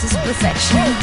this is perfection.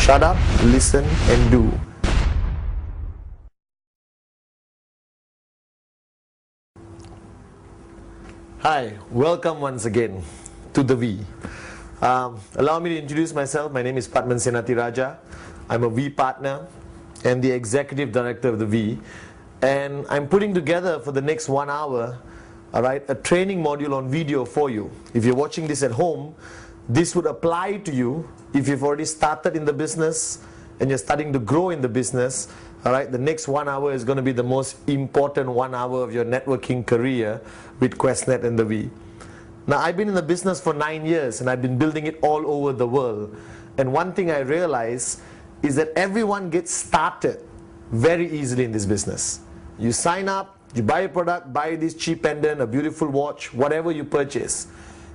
Shut up, listen and do. Hi, welcome once again to the V. Allow me to introduce myself. My name is Pathman Senathirajah. I'm a V partner and the executive director of the V. And I'm putting together for the next 1 hour, a training module on video for you. If you're watching this at home, this would apply to you if you've already started in the business and you're starting to grow in the business. The next 1 hour is going to be the most important 1 hour of your networking career with QuestNet and the V. Now, I've been in the business for 9 years and I've been building it all over the world. And one thing I realize is that everyone gets started very easily in this business. You sign up, you buy a product, buy this cheap pendant, a beautiful watch, whatever you purchase,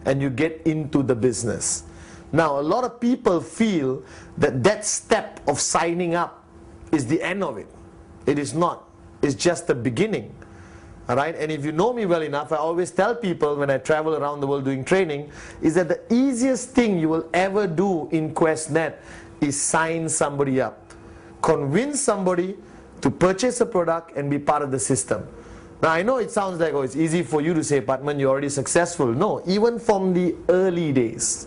and you get into the business. Now, a lot of people feel that that step of signing up is the end of it. It is not. It's just the beginning. And if you know me well enough, I always tell people when I travel around the world doing training, is that the easiest thing you will ever do in QuestNet is sign somebody up. Convince somebody to purchase a product and be part of the system. Now, I know it sounds like, oh, it's easy for you to say, Pathman, you're already successful. No, even from the early days.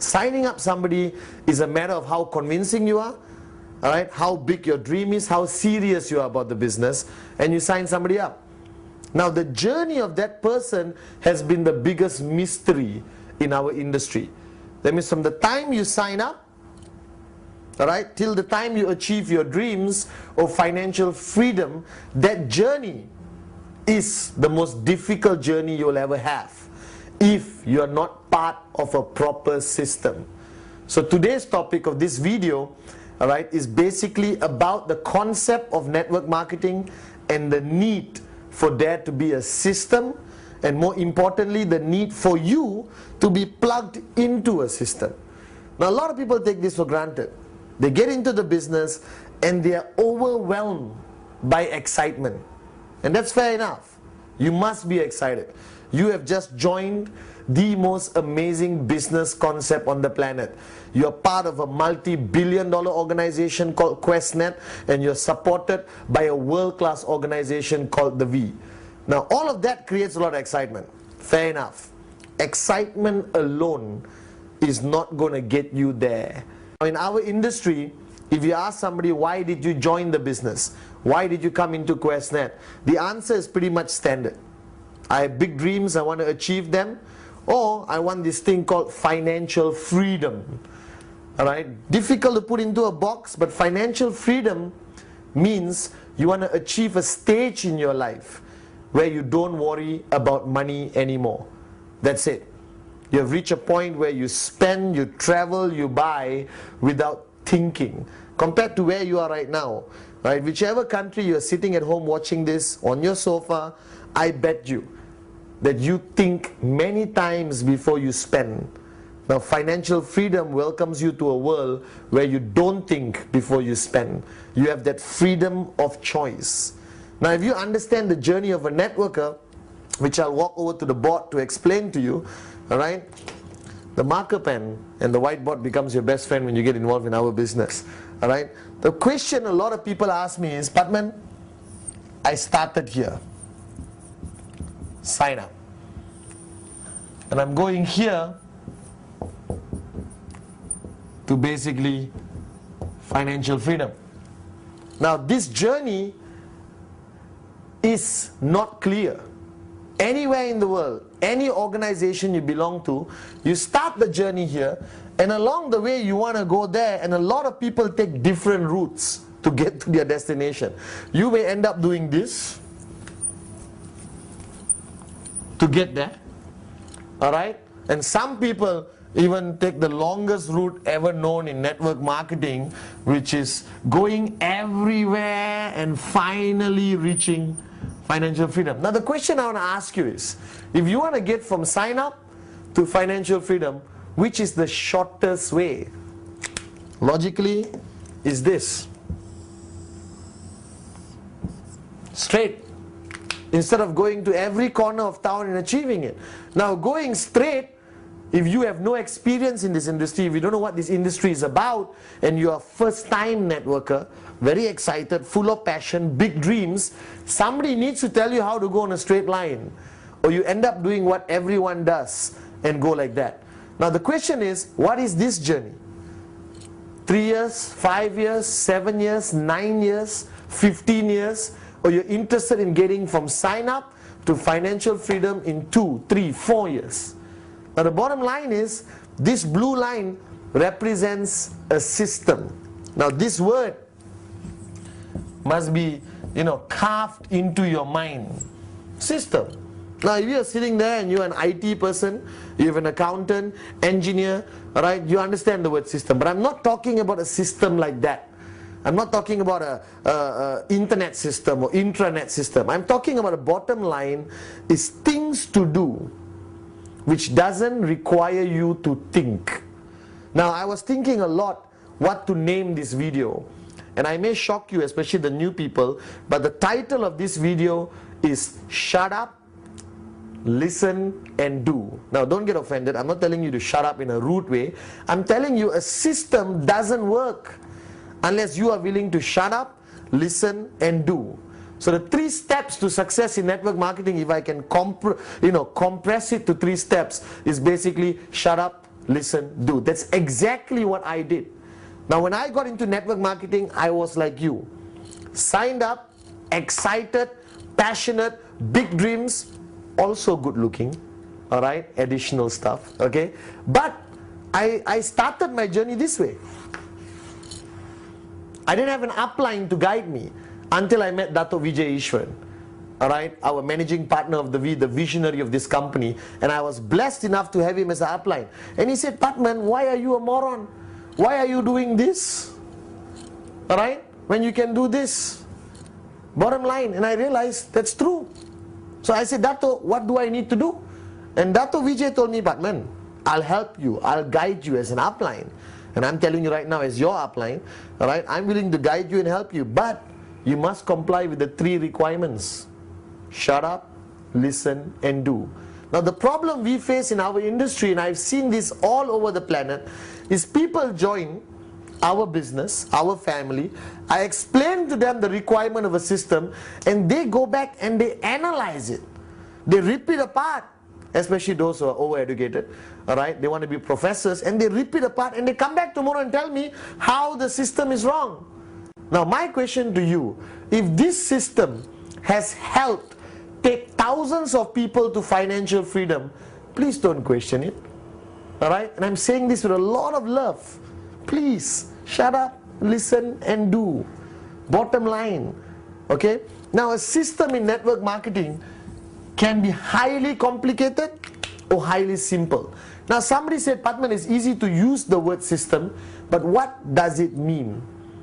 Signing up somebody is a matter of how convincing you are, how big your dream is, how serious you are about the business, and you sign somebody up. Now, the journey of that person has been the biggest mystery in our industry. That means from the time you sign up, till the time you achieve your dreams of financial freedom, that journey is the most difficult journey you'll ever have if you're not part of a proper system. So today's topic of this video, is basically about the concept of network marketing and the need for there to be a system, and more importantly, the need for you to be plugged into a system. Now, a lot of people take this for granted. They get into the business and they are overwhelmed by excitement. And that's fair enough. You must be excited. You have just joined the most amazing business concept on the planet. You're part of a multi-billion-dollar organization called QuestNet, and you're supported by a world-class organization called the V. Now, all of that creates a lot of excitement. Fair enough. Excitement alone is not going to get you there. In our industry, if you ask somebody, why did you join the business? Why did you come into QuestNet? The answer is pretty much standard. I have big dreams, I want to achieve them, or I want this thing called financial freedom. Difficult to put into a box, but financial freedom means you want to achieve a stage in your life where you don't worry about money anymore. That's it. You have reached a point where you spend, you travel, you buy without thinking. Compared to where you are right now, whichever country you're sitting at home watching this on your sofa, I bet you that you think many times before you spend. Now, financial freedom welcomes you to a world where you don't think before you spend. You have that freedom of choice. Now, if you understand the journey of a networker, which I'll walk over to the board to explain to you, all right? The marker pen and the whiteboard becomes your best friend when you get involved in our business, all right? The question a lot of people ask me is, Pathman, I started here, sign up, and I'm going here to basically financial freedom. Now this journey is not clear. Anywhere in the world, any organization you belong to, you start the journey here, and along the way you want to go there, and a lot of people take different routes to get to their destination. You may end up doing this to get there, alright? And some people even take the longest route ever known in network marketing, which is going everywhere and finally reaching financial freedom. Now the question I want to ask you is, if you want to get from sign up to financial freedom, which is the shortest way? Logically, is this. Straight. Instead of going to every corner of town and achieving it. Now going straight, if you have no experience in this industry, if you don't know what this industry is about, and you're a first-time networker, very excited, full of passion, big dreams, somebody needs to tell you how to go on a straight line, or you end up doing what everyone does and go like that. Now the question is, what is this journey? 3 years, 5 years, 7 years, 9 years, 15 years, or you're interested in getting from sign up to financial freedom in 2, 3, 4 years? Now the bottom line is, this blue line represents a system. Now this word must be, carved into your mind. System. Now if you're sitting there and you're an IT person, you're an accountant, engineer, alright, you understand the word system. But I'm not talking about a system like that. I'm not talking about a internet system or intranet system. I'm talking about a bottom line is things to do which doesn't require you to think. Now I was thinking a lot what to name this video, and I may shock you, especially the new people, but the title of this video is Shut Up, Listen and Do. Now don't get offended, I'm not telling you to shut up in a rude way. I'm telling you a system doesn't work unless you are willing to shut up, listen and do. So the 3 steps to success in network marketing, if I can compress it to 3 steps, is basically shut up, listen, do. That's exactly what I did. Now when I got into network marketing, I was like you. Signed up, excited, passionate, big dreams, also good looking, alright, additional stuff, okay? But I started my journey this way. I didn't have an upline to guide me until I met Dato' Vijay Ishwaran, alright, our managing partner of the visionary of this company, and I was blessed enough to have him as an upline. And he said, Pathman, why are you a moron? Why are you doing this? Alright, when you can do this. Bottom line, and I realized that's true. So I said, Dato', what do I need to do? And Dato' Vijay told me, Pathman, I'll help you, I'll guide you as an upline. And I'm telling you right now as your upline, alright, I'm willing to guide you and help you, but you must comply with the 3 requirements. Shut up, listen and do. Now the problem we face in our industry, and I've seen this all over the planet, is people join our business, our family, I explain to them the requirement of a system, and they go back and they analyze it. They rip it apart, especially those who are overeducated, alright, they want to be professors, and they rip it apart and they come back tomorrow and tell me how the system is wrong. Now my question to you, if this system has helped take thousands of people to financial freedom, please don't question it, alright? And I'm saying this with a lot of love. Please, shut up, listen and do. Bottom line, okay? Now a system in network marketing can be highly complicated or highly simple. Now somebody said, Pathman, it's easy to use the word system, but what does it mean?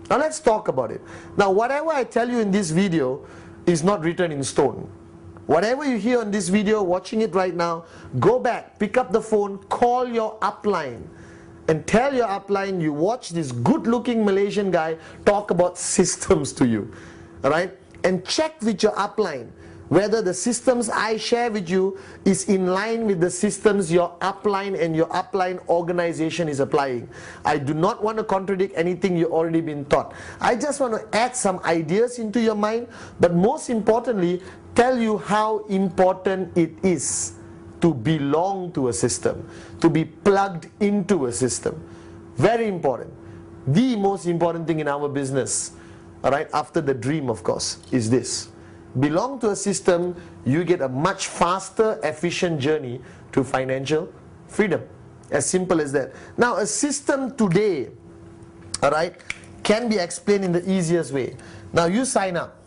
Now let's talk about it. Now whatever I tell you in this video is not written in stone. Whatever you hear on this video, watching it right now, go back, pick up the phone, call your upline and tell your upline you watch this good looking Malaysian guy talk about systems to you, alright? And check with your upline whether the systems I share with you is in line with the systems your upline and your upline organization is applying. I do not want to contradict anything you've already been taught. I just want to add some ideas into your mind, but most importantly, tell you how important it is to belong to a system, to be plugged into a system. Very important. The most important thing in our business, all right, after the dream, of course, is this. Belong to a system, you get a much faster, efficient journey to financial freedom. As simple as that. Now, a system today, all right, can be explained in the easiest way. Now, you sign up,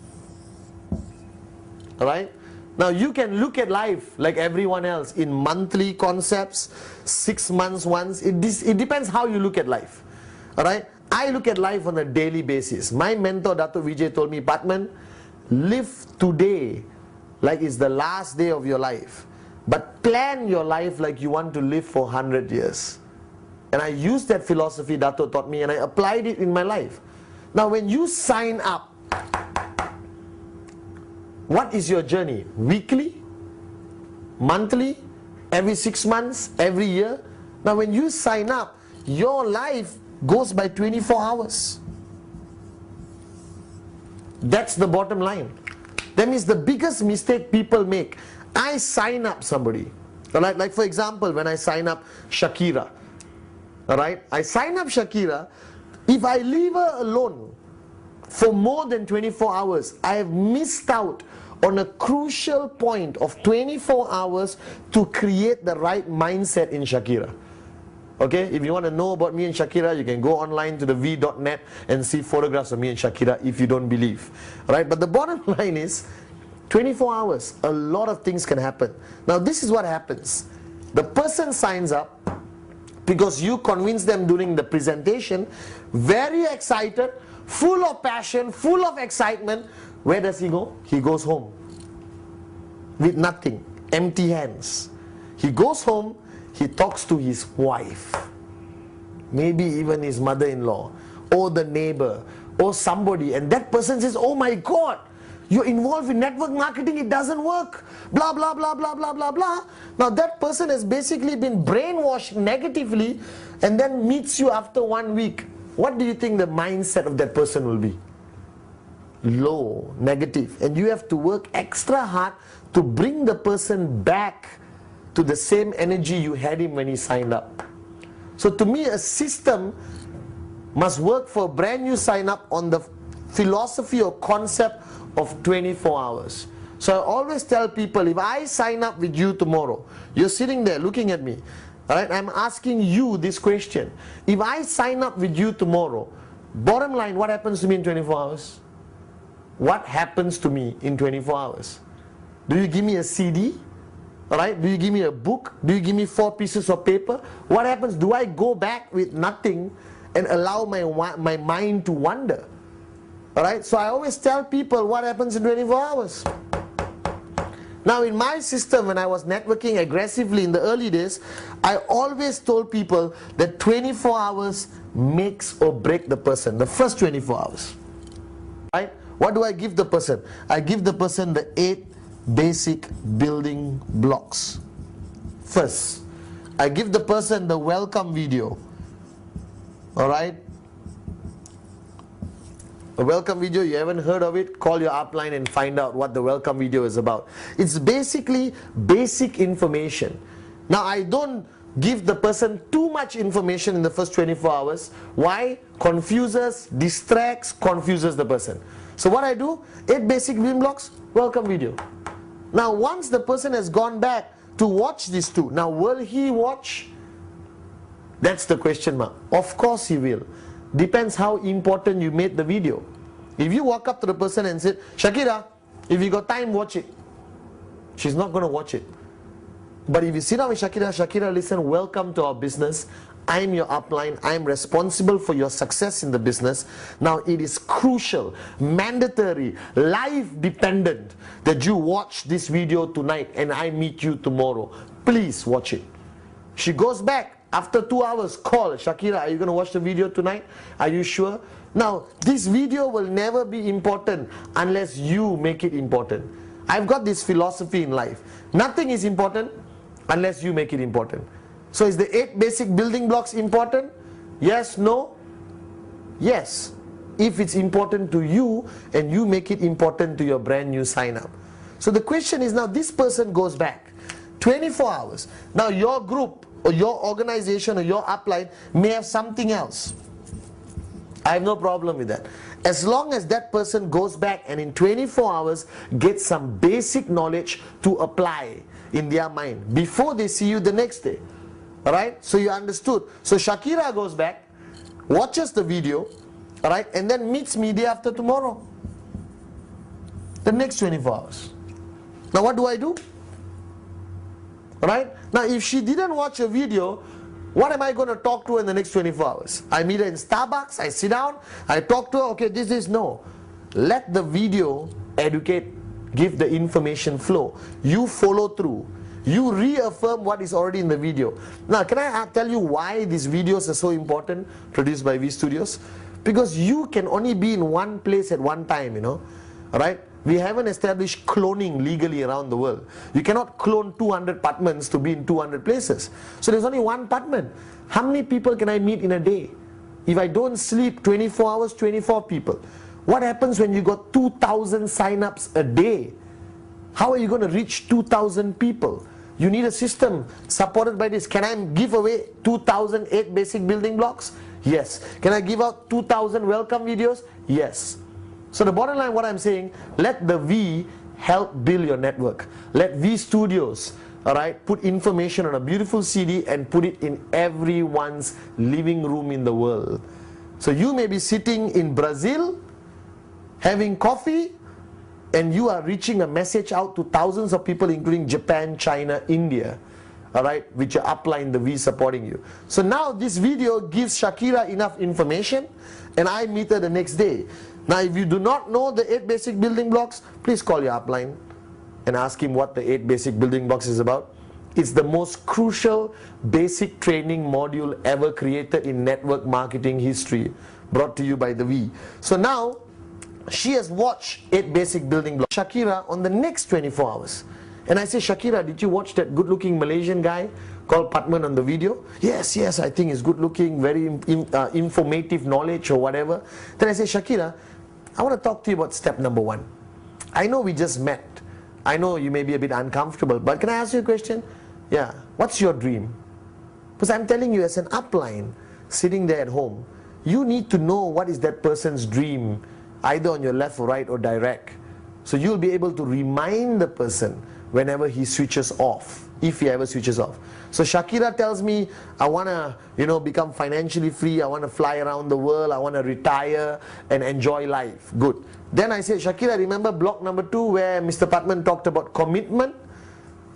all right? Now, you can look at life like everyone else in monthly concepts, 6 months once. It depends how you look at life, all right? I look at life on a daily basis. My mentor, Dato' Vijay, told me, Pathman, live today like it's the last day of your life, but plan your life like you want to live for 100 years. And I used that philosophy Dato' taught me, and I applied it in my life. Now, when you sign up, what is your journey? Weekly? Monthly? Every 6 months? Every year? Now, when you sign up, your life goes by 24 hours. That's the bottom line. That means the biggest mistake people make. I sign up somebody. Alright, like for example, when I sign up Shakira. Alright, I sign up Shakira. If I leave her alone for more than 24 hours, I have missed out on a crucial point of 24 hours to create the right mindset in Shakira. Okay, if you want to know about me and Shakira, you can go online to the v.net and see photographs of me and Shakira if you don't believe. Right? But the bottom line is, 24 hours, a lot of things can happen. Now, this is what happens. The person signs up because you convince them during the presentation, very excited, full of passion, full of excitement. Where does he go? He goes home with nothing, empty hands. He goes home. He talks to his wife, maybe even his mother-in-law, or the neighbor, or somebody, and that person says, oh my God, you're involved in network marketing, it doesn't work, blah, blah, blah, blah, blah, blah, blah. Now that person has basically been brainwashed negatively and then meets you after 1 week. What do you think the mindset of that person will be? Low, negative. And you have to work extra hard to bring the person back to the same energy you had him when he signed up. So to me, a system must work for a brand new sign up on the philosophy or concept of 24 hours. So I always tell people, if I sign up with you tomorrow, you're sitting there looking at me, all right, I'm asking you this question. If I sign up with you tomorrow, bottom line, what happens to me in 24 hours? What happens to me in 24 hours? Do you give me a CD? Alright, do you give me a book? Do you give me 4 pieces of paper? What happens? Do I go back with nothing and allow my mind to wander? Alright, so I always tell people what happens in 24 hours. Now in my system, when I was networking aggressively in the early days, I always told people that 24 hours makes or break the person, the first 24 hours. Right? What do I give the person? I give the person the 8 basic building blocks. First, I give the person the welcome video. Alright? A welcome video, you haven't heard of it? Call your upline and find out what the welcome video is about. It's basically basic information. Now, I don't give the person too much information in the first 24 hours. Why? Confuses, distracts, confuses the person. So what I do, 8 basic building blocks, welcome video. Now once the person has gone back to watch these 2, now will he watch? That's the question mark. Of course he will. Depends how important you made the video. If you walk up to the person and say, Shakira, if you got time, watch it. She's not going to watch it. But if you sit down with Shakira, Shakira, listen, welcome to our business. I'm your upline. I'm responsible for your success in the business. Now it is crucial, mandatory, life dependent that you watch this video tonight and I meet you tomorrow. Please watch it. She goes back after 2 hours, call Shakira, are you going to watch the video tonight? Are you sure? Now this video will never be important unless you make it important. I've got this philosophy in life. Nothing is important unless you make it important. So is the 8 basic building blocks important? Yes, no? Yes. If it's important to you and you make it important to your brand new sign up. So the question is now, this person goes back 24 hours. Now your group or your organization or your upline may have something else. I have no problem with that. As long as that person goes back and in 24 hours gets some basic knowledge to apply in their mind before they see you the next day. Alright? So you understood. So Shakira goes back, watches the video, alright, and then meets me day after tomorrow. The next 24 hours. Now what do I do? Alright? Now if she didn't watch a video, what am I going to talk to her in the next 24 hours? I meet her in Starbucks, I sit down, I talk to her, okay, this is no. Let the video educate, give the information flow. You follow through. You reaffirm what is already in the video. Now, can I tell you why these videos are so important, produced by V Studios? Because you can only be in one place at one time, you know. Alright? We haven't established cloning legally around the world. You cannot clone 200 Pathmans to be in 200 places. So there's only one Pathman. How many people can I meet in a day? If I don't sleep 24 hours, 24 people. What happens when you got 2,000 sign-ups a day? How are you going to reach 2,000 people? You need a system supported by this. Can I give away 2,008 basic building blocks? Yes. Can I give out 2,000 welcome videos? Yes. So the bottom line, what I'm saying, let the V help build your network. Let V Studios, alright, put information on a beautiful CD and put it in everyone's living room in the world. So you may be sitting in Brazil, having coffee, and you are reaching a message out to thousands of people, including Japan, China, India, alright, which are upline the V supporting you. So now this video gives Shakira enough information, and I meet her the next day. Now if you do not know the 8 basic building blocks, please call your upline and ask him what the 8 basic building blocks is about. It's the most crucial basic training module ever created in network marketing history, brought to you by the V. So now she has watched 8 basic building blocks. Shakira on the next 24 hours. And I say, Shakira, did you watch that good looking Malaysian guy called Pathman on the video? Yes, yes, I think he's good looking, very informative knowledge or whatever. Then I say, Shakira, I want to talk to you about step number 1. I know we just met. I know you may be a bit uncomfortable, but can I ask you a question? Yeah, what's your dream? Because I'm telling you, as an upline sitting there at home, you need to know what is that person's dream, either on your left or right or direct. So you'll be able to remind the person whenever he switches off, if he ever switches off. So Shakira tells me, I want to, you know, become financially free, I want to fly around the world, I want to retire and enjoy life. Good. Then I say, Shakira, remember block number 2 where Mr. Pathman talked about commitment?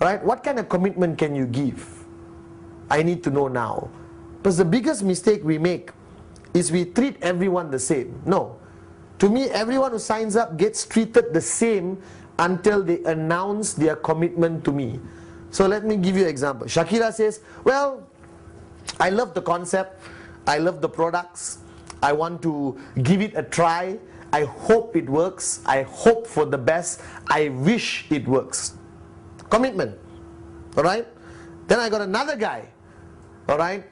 Right? What kind of commitment can you give? I need to know now. Because the biggest mistake we make is we treat everyone the same. No. To me, everyone who signs up gets treated the same until they announce their commitment to me. So let me give you an example. Shakira says, well, I love the concept, I love the products, I want to give it a try, I hope it works, I hope for the best, I wish it works. Commitment. Alright? Then I got another guy, alright,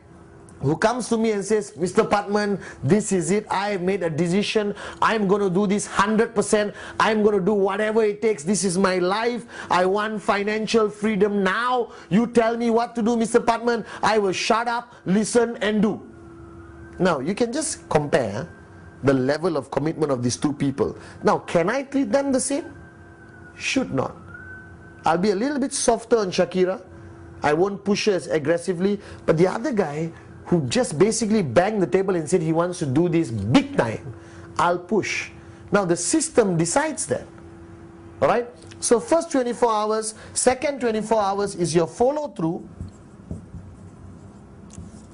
who comes to me and says, Mr. Pathman, this is it, I have made a decision, I'm going to do this 100%, I'm going to do whatever it takes, this is my life, I want financial freedom now, you tell me what to do, Mr. Pathman, I will shut up, listen and do. Now, you can just compare the level of commitment of these two people. Now, can I treat them the same? Should not. I'll be a little bit softer on Shakira, I won't push her as aggressively, but the other guy, who just basically banged the table and said he wants to do this big time, I'll push. Now the system decides that. Alright? So first 24 hours, second 24 hours is your follow through.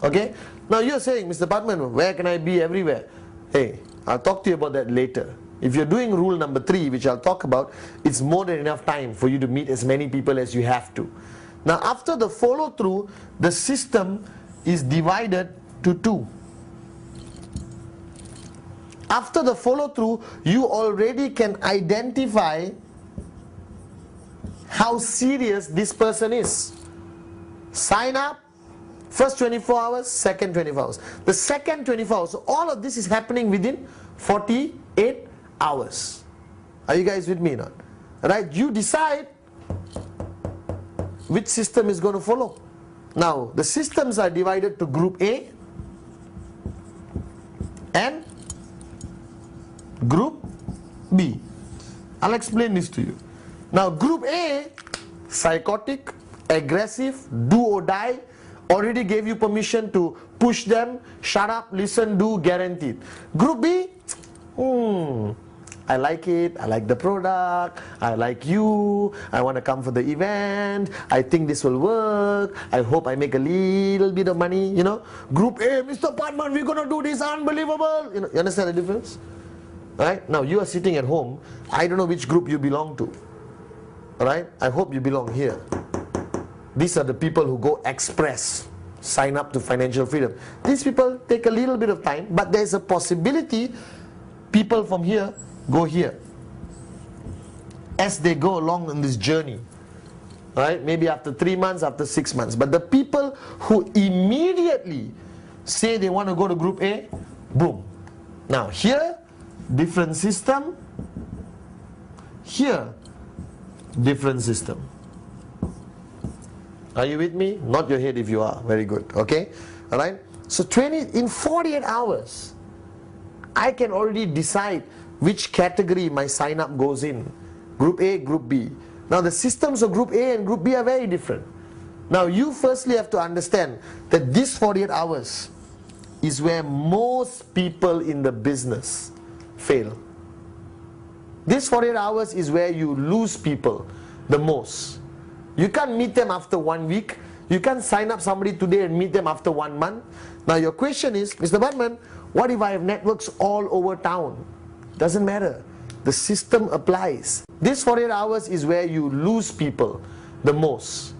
Okay? Now you're saying, Mr. Pathman, where can I be everywhere? Hey, I'll talk to you about that later. If you're doing rule number 3, which I'll talk about, it's more than enough time for you to meet as many people as you have to. Now after the follow through, the system is divided to 2. After the follow through, you already can identify how serious this person is. Sign up, first 24 hours, second 24 hours. The second 24 hours, so all of this is happening within 48 hours. Are you guys with me now? Right? You decide which system is going to follow. Now, the systems are divided to Group A and Group B. I'll explain this to you. Now, Group A, psychotic, aggressive, do or die, already gave you permission to push them, shut up, listen, do, guaranteed. Group B, I like it, I like the product, I like you, I want to come for the event, I think this will work, I hope I make a little bit of money, you know. Group A, Mr. Pathman, we're going to do this, unbelievable. You understand the difference? Right? Now, you are sitting at home, I don't know which group you belong to. Right? I hope you belong here. These are the people who go express, sign up to financial freedom. These people take a little bit of time, but there's a possibility people from here go here as they go along in this journey. Right? Maybe after 3 months, after 6 months. But the people who immediately say they want to go to Group A, boom. Now here, different system. Here, different system. Are you with me? Nod your head if you are. Very good. Okay? Alright? So in 48 hours, I can already decide which category my sign up goes in. Group A, Group B. Now the systems of Group A and Group B are very different. Now you firstly have to understand that this 48 hours is where most people in the business fail. This 48 hours is where you lose people the most. You can't meet them after 1 week. You can't sign up somebody today and meet them after 1 month. Now your question is, Mr. Pathman, what if I have networks all over town? Doesn't matter. The system applies. This 48 hours is where you lose people the most.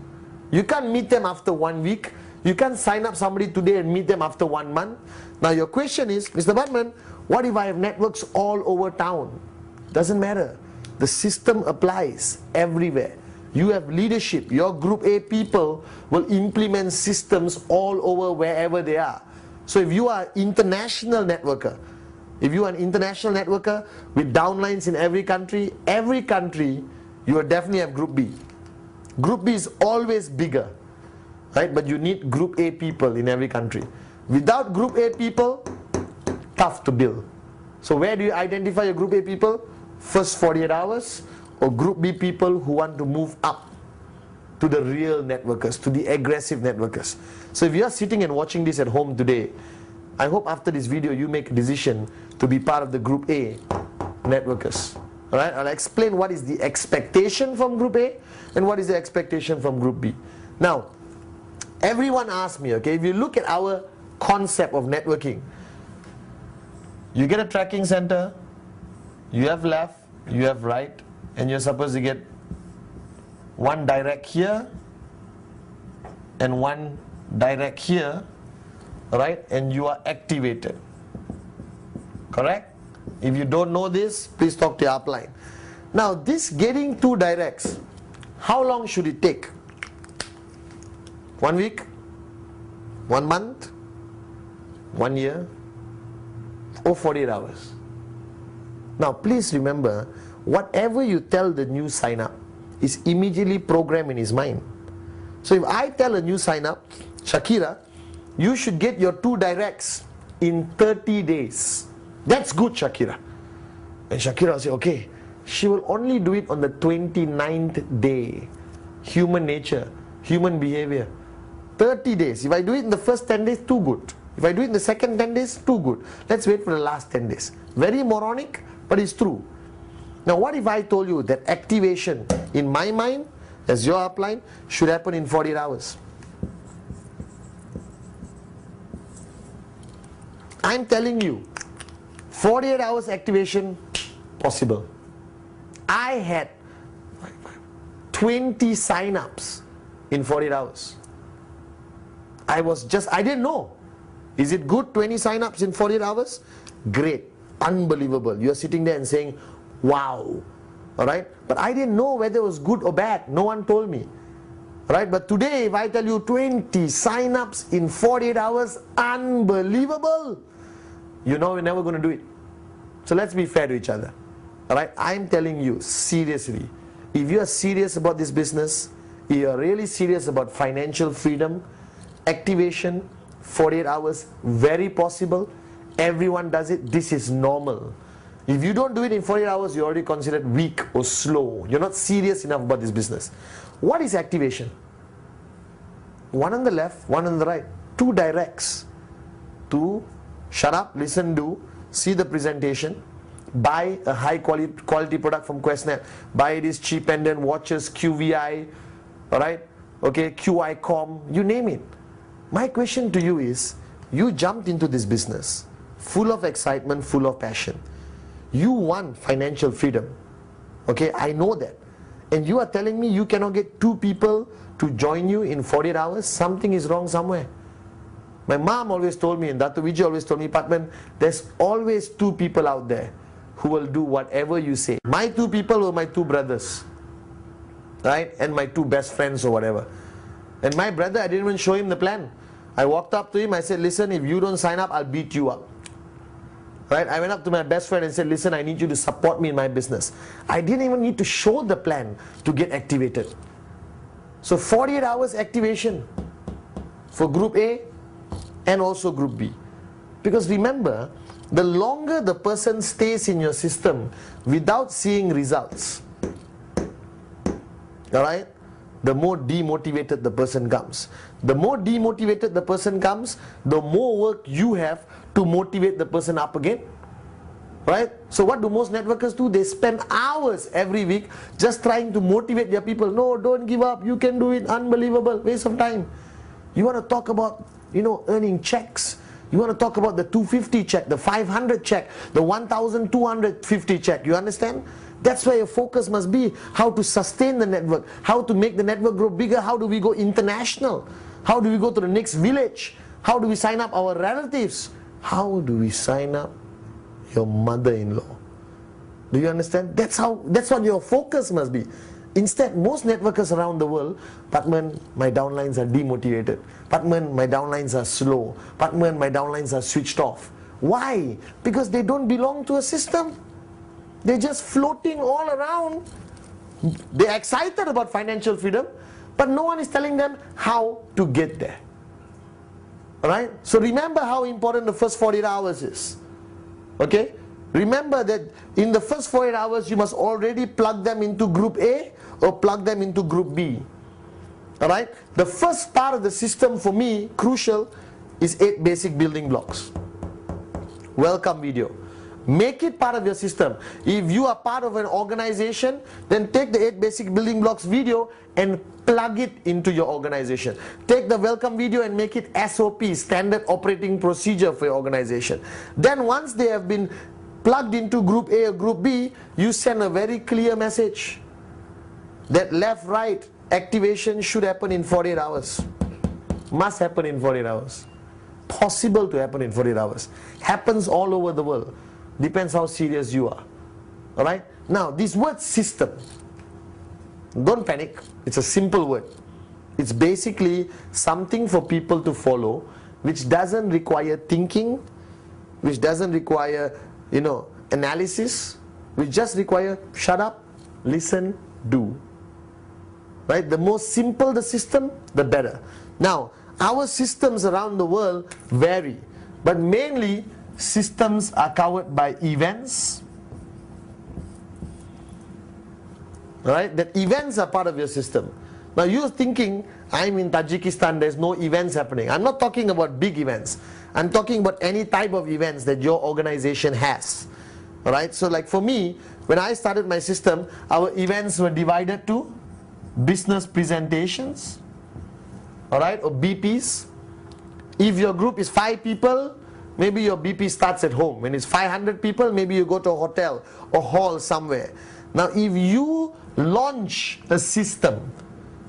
You can't meet them after 1 week. You can't sign up somebody today and meet them after 1 month. Now your question is, Mr. Pathman, what if I have networks all over town? Doesn't matter. The system applies everywhere. You have leadership. Your Group A people will implement systems all over wherever they are. So if you are international networker, if you are an international networker with downlines in every country, you will definitely have Group B. Group B is always bigger, right? But you need Group A people in every country. Without Group A people, tough to build. So where do you identify your Group A people? First 48 hours, or Group B people who want to move up to the real networkers, to the aggressive networkers. So if you are sitting and watching this at home today, I hope after this video you make a decision to be part of the Group A networkers. Alright, I'll explain what is the expectation from Group A and what is the expectation from Group B. Now, everyone asks me, okay, if you look at our concept of networking, you get a tracking center, you have left, you have right, and you're supposed to get one direct here and one direct here, right? And you are activated. Correct? If you don't know this, please talk to your upline. Now, this getting two directs, how long should it take? 1 week? 1 month? 1 year? Or 48 hours? Now, please remember, whatever you tell the new sign up is immediately programmed in his mind. So if I tell a new sign up, Shakira, you should get your 2 directs in 30 days. That's good, Shakira. And Shakira will say, okay. She will only do it on the 29th day. Human nature, human behavior. 30 days. If I do it in the first 10 days, too good. If I do it in the second 10 days, too good. Let's wait for the last 10 days. Very moronic, but it's true. Now what if I told you that activation in my mind, as your upline, should happen in 48 hours? I'm telling you, 48 hours activation, possible. I had 20 sign-ups in 48 hours. I didn't know. Is it good, 20 sign-ups in 48 hours? Great, unbelievable. You're sitting there and saying, wow, Alright, but I didn't know whether it was good or bad. No one told me. Right, but today if I tell you 20 sign-ups in 48 hours, unbelievable. You know we're never going to do it. So let's be fair to each other. Alright, I'm telling you seriously, if you are serious about this business, if you are really serious about financial freedom, activation, 48 hours, very possible. Everyone does it. This is normal. If you don't do it in 48 hours, you're already considered weak or slow. You're not serious enough about this business. What is activation? One on the left, one on the right. Two directs. To shut up, listen, do, see the presentation, buy a high quality product from QuestNet, buy these cheap pendant watches, QVI, alright, okay, QICOM, you name it. My question to you is, you jumped into this business full of excitement, full of passion. You want financial freedom. Okay, I know that. And you are telling me you cannot get 2 people to join you in 48 hours? Something is wrong somewhere. My mom always told me, and Dr. Vijay always told me, Pathman, there's always 2 people out there who will do whatever you say. My 2 people were my 2 brothers, right? And my 2 best friends or whatever. And my brother, I didn't even show him the plan. I walked up to him, I said, listen, if you don't sign up, I'll beat you up. Right? I went up to my best friend and said, listen, I need you to support me in my business. I didn't even need to show the plan to get activated. So 48 hours activation for Group A and also Group B. Because remember, the longer the person stays in your system without seeing results, alright, the more demotivated the person comes. The more demotivated the person comes, the more work you have to motivate the person up again. Right? So what do most networkers do? They spend hours every week just trying to motivate their people. No, don't give up. You can do it. Unbelievable. Waste of time. You want to talk about, earning checks. You want to talk about the 250 check, the 500 check, the 1,250 check. You understand? That's where your focus must be. How to sustain the network. How to make the network grow bigger. How do we go international? How do we go to the next village? How do we sign up our relatives? How do we sign up your mother-in-law? Do you understand? That's what your focus must be. Instead, most networkers around the world, Pathman, my downlines are demotivated. Pathman, my downlines are slow. Pathman, my downlines are switched off. Why? Because they don't belong to a system. They're just floating all around. They're excited about financial freedom, but no one is telling them how to get there. Alright? So remember how important the first 48 hours is. Okay? Remember that in the first 48 hours you must already plug them into Group A or plug them into Group B. Alright? The first part of the system for me, crucial, is 8 basic building blocks. Welcome video. Make it part of your system. If you are part of an organization, then take the 8 basic building blocks video and plug it into your organization. Take the welcome video and make it SOP, standard operating procedure for your organization. Then once they have been plugged into Group A or Group B, you send a very clear message that left, right, activation should happen in 48 hours. Must happen in 48 hours. Possible to happen in 48 hours. Happens all over the world. Depends how serious you are. Alright? Now, this word system, don't panic. It's a simple word. It's basically something for people to follow, which doesn't require thinking, which doesn't require, analysis, which just require shut up, listen, do. Right? The more simple the system, the better. Now, our systems around the world vary, but mainly systems are covered by events. Right? That events are part of your system. Now you're thinking, I'm in Tajikistan, there's no events happening. I'm not talking about big events. I'm talking about any type of events that your organization has. Alright? So like for me, when I started my system, our events were divided to business presentations, alright, or BPs. If your group is 5 people, maybe your BP starts at home. When it's 500 people, maybe you go to a hotel or hall somewhere. Now if you launch a system,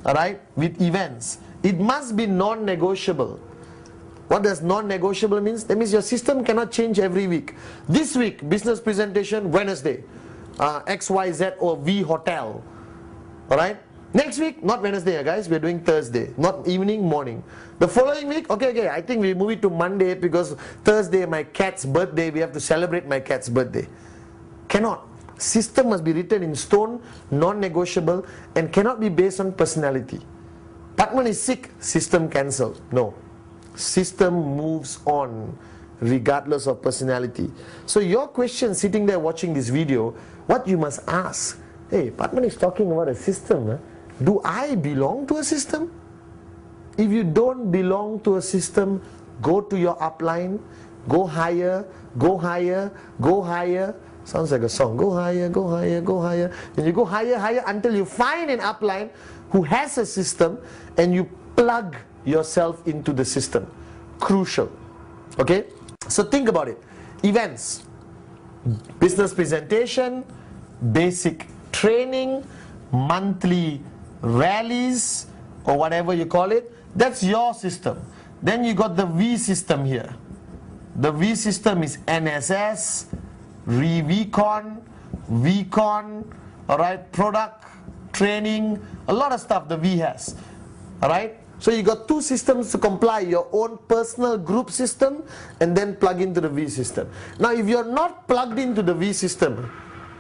alright, with events, it must be non-negotiable. What does non-negotiable means? That means your system cannot change every week. This week, business presentation, Wednesday. XYZ or V Hotel. Alright? Next week, not Wednesday, guys, we're doing Thursday. Not evening, morning. The following week, okay, I think we move it to Monday because Thursday, my cat's birthday, we have to celebrate my cat's birthday. Cannot. System must be written in stone, non-negotiable, and cannot be based on personality. Pathman is sick, system cancelled. No. System moves on regardless of personality. So your question sitting there watching this video, what you must ask, hey, Pathman is talking about a system. Huh? Do I belong to a system? If you don't belong to a system, go to your upline, go higher, go higher, go higher. Sounds like a song. Go higher, go higher, go higher. And you go higher, higher until you find an upline who has a system and you plug yourself into the system. Crucial. Okay? So think about it. Events, business presentation, basic training, monthly rallies, or whatever you call it. That's your system. Then you got the V system here. The V system is NSS, VCon, alright, product, training, a lot of stuff the V has. Alright? So you got two systems to comply, your own personal group system and then plug into the V system. Now if you're not plugged into the V system,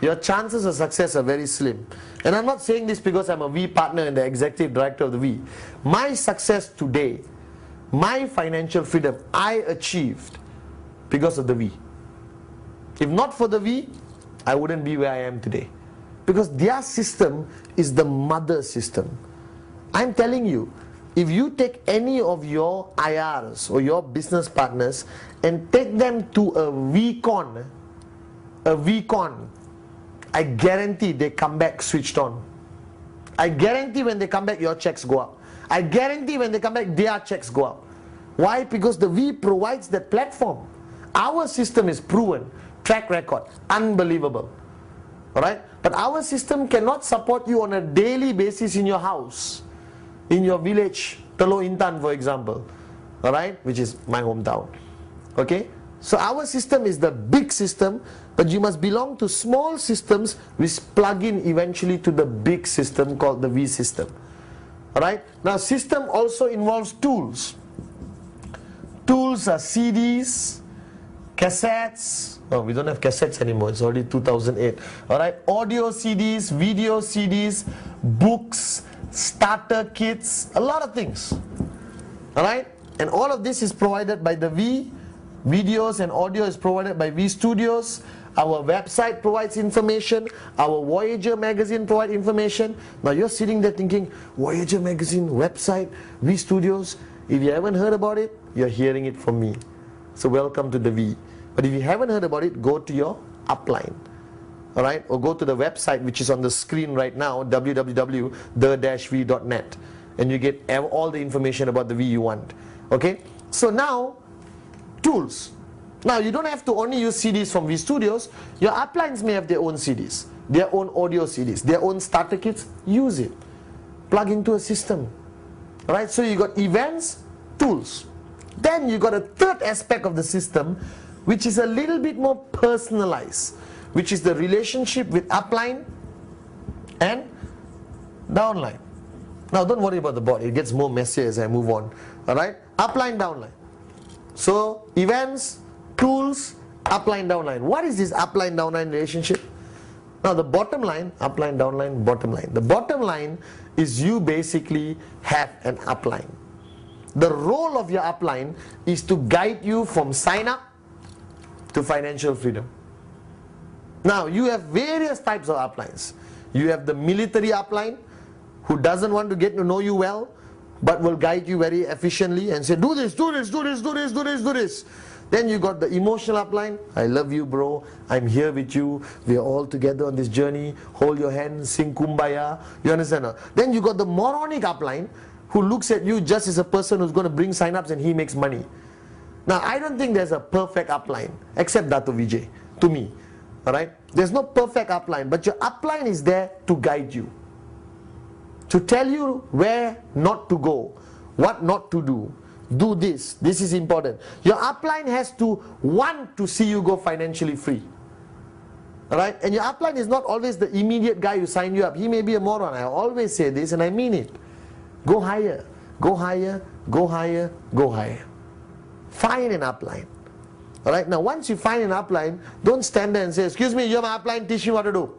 your chances of success are very slim. And I'm not saying this because I'm a V partner and the executive director of the V. My success today, my financial freedom, I achieved because of the V. If not for the V, I wouldn't be where I am today. Because their system is the mother system. I'm telling you, if you take any of your IRs or your business partners and take them to a VCon, I guarantee they come back switched on. I guarantee when they come back, your checks go up. I guarantee when they come back, their checks go up. Why? Because the V provides that platform. Our system is proven, track record, unbelievable. Alright? But our system cannot support you on a daily basis in your house, in your village, Teluk Intan for example, alright, which is my hometown. Okay? So our system is the big system, but you must belong to small systems which plug in eventually to the big system called the V system. Alright? Now system also involves tools. Tools are CDs, cassettes. Oh, we don't have cassettes anymore, it's already 2008. Alright? Audio CDs, video CDs, books, starter kits, a lot of things. Alright? And all of this is provided by the V. Videos and audio is provided by V Studios. Our website provides information. Our Voyager magazine provides information. Now you're sitting there thinking, Voyager magazine, website, V Studios. If you haven't heard about it, you're hearing it from me. So welcome to the V. But if you haven't heard about it, go to your upline. Alright? Or go to the website which is on the screen right now, www.the-v.net. And you get all the information about the V you want. Okay? So now, tools. Now you don't have to only use CDs from V Studios. Your uplines may have their own CDs, their own audio CDs, their own starter kits. Use it. Plug into a system. Alright, so you got events, tools. Then you got a third aspect of the system which is a little bit more personalized, which is the relationship with upline and downline. Now don't worry about the board, it gets more messier as I move on. Alright, upline, downline. So, events, tools, upline, downline. What is this upline, downline relationship? Now the bottom line, upline, downline, bottom line. The bottom line is you basically have an upline. The role of your upline is to guide you from sign up to financial freedom. Now you have various types of uplines. You have the military upline who doesn't want to get to know you well, but will guide you very efficiently and say, do this, do this, do this, do this, do this, do this. Then you got the emotional upline. I love you, bro. I'm here with you. We are all together on this journey. Hold your hand, sing kumbaya. You understand? Then you got the moronic upline who looks at you just as a person who's going to bring sign-ups and he makes money. Now, I don't think there's a perfect upline, except Dato Vijay, to me. Alright? There's no perfect upline, but your upline is there to guide you. To tell you where not to go, what not to do. Do this. This is important. Your upline has to want to see you go financially free. Alright, and your upline is not always the immediate guy who signed you up. He may be a moron. I always say this and I mean it. Go higher, go higher, go higher, go higher. Find an upline. Alright, now once you find an upline, don't stand there and say, excuse me, you're my upline, teach me what to do.